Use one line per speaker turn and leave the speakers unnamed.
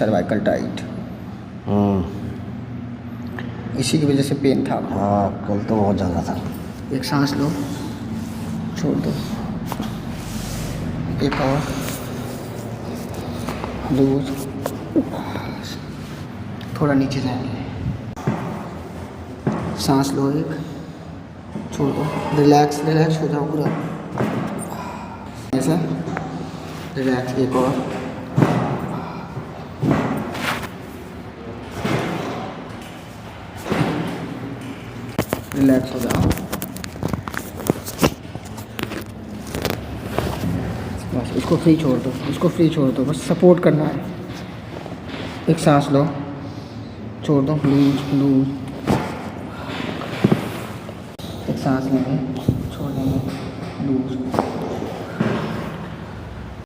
Cervical tight. इसी की वजह से पेन था।
हाँ कल तो बहुत ज़्यादा था।
एक सांस लो, छोड़ दो, एक और, लूज, थोड़ा नीचे जाएंगे, सांस लो, एक, छोड़ दो, रिलैक्स रिलैक्स हो जाओ पूरा ऐसा, रिलैक्स, एक और, रिलैक्स हो जाओ, बस इसको फ्री छोड़ दो, इसको फ्री छोड़ दो, बस सपोर्ट करना है। एक सांस लो, छोड़ दो, लूज लूज, एक सांस लेंगे, छोड़ देंगे, लूज।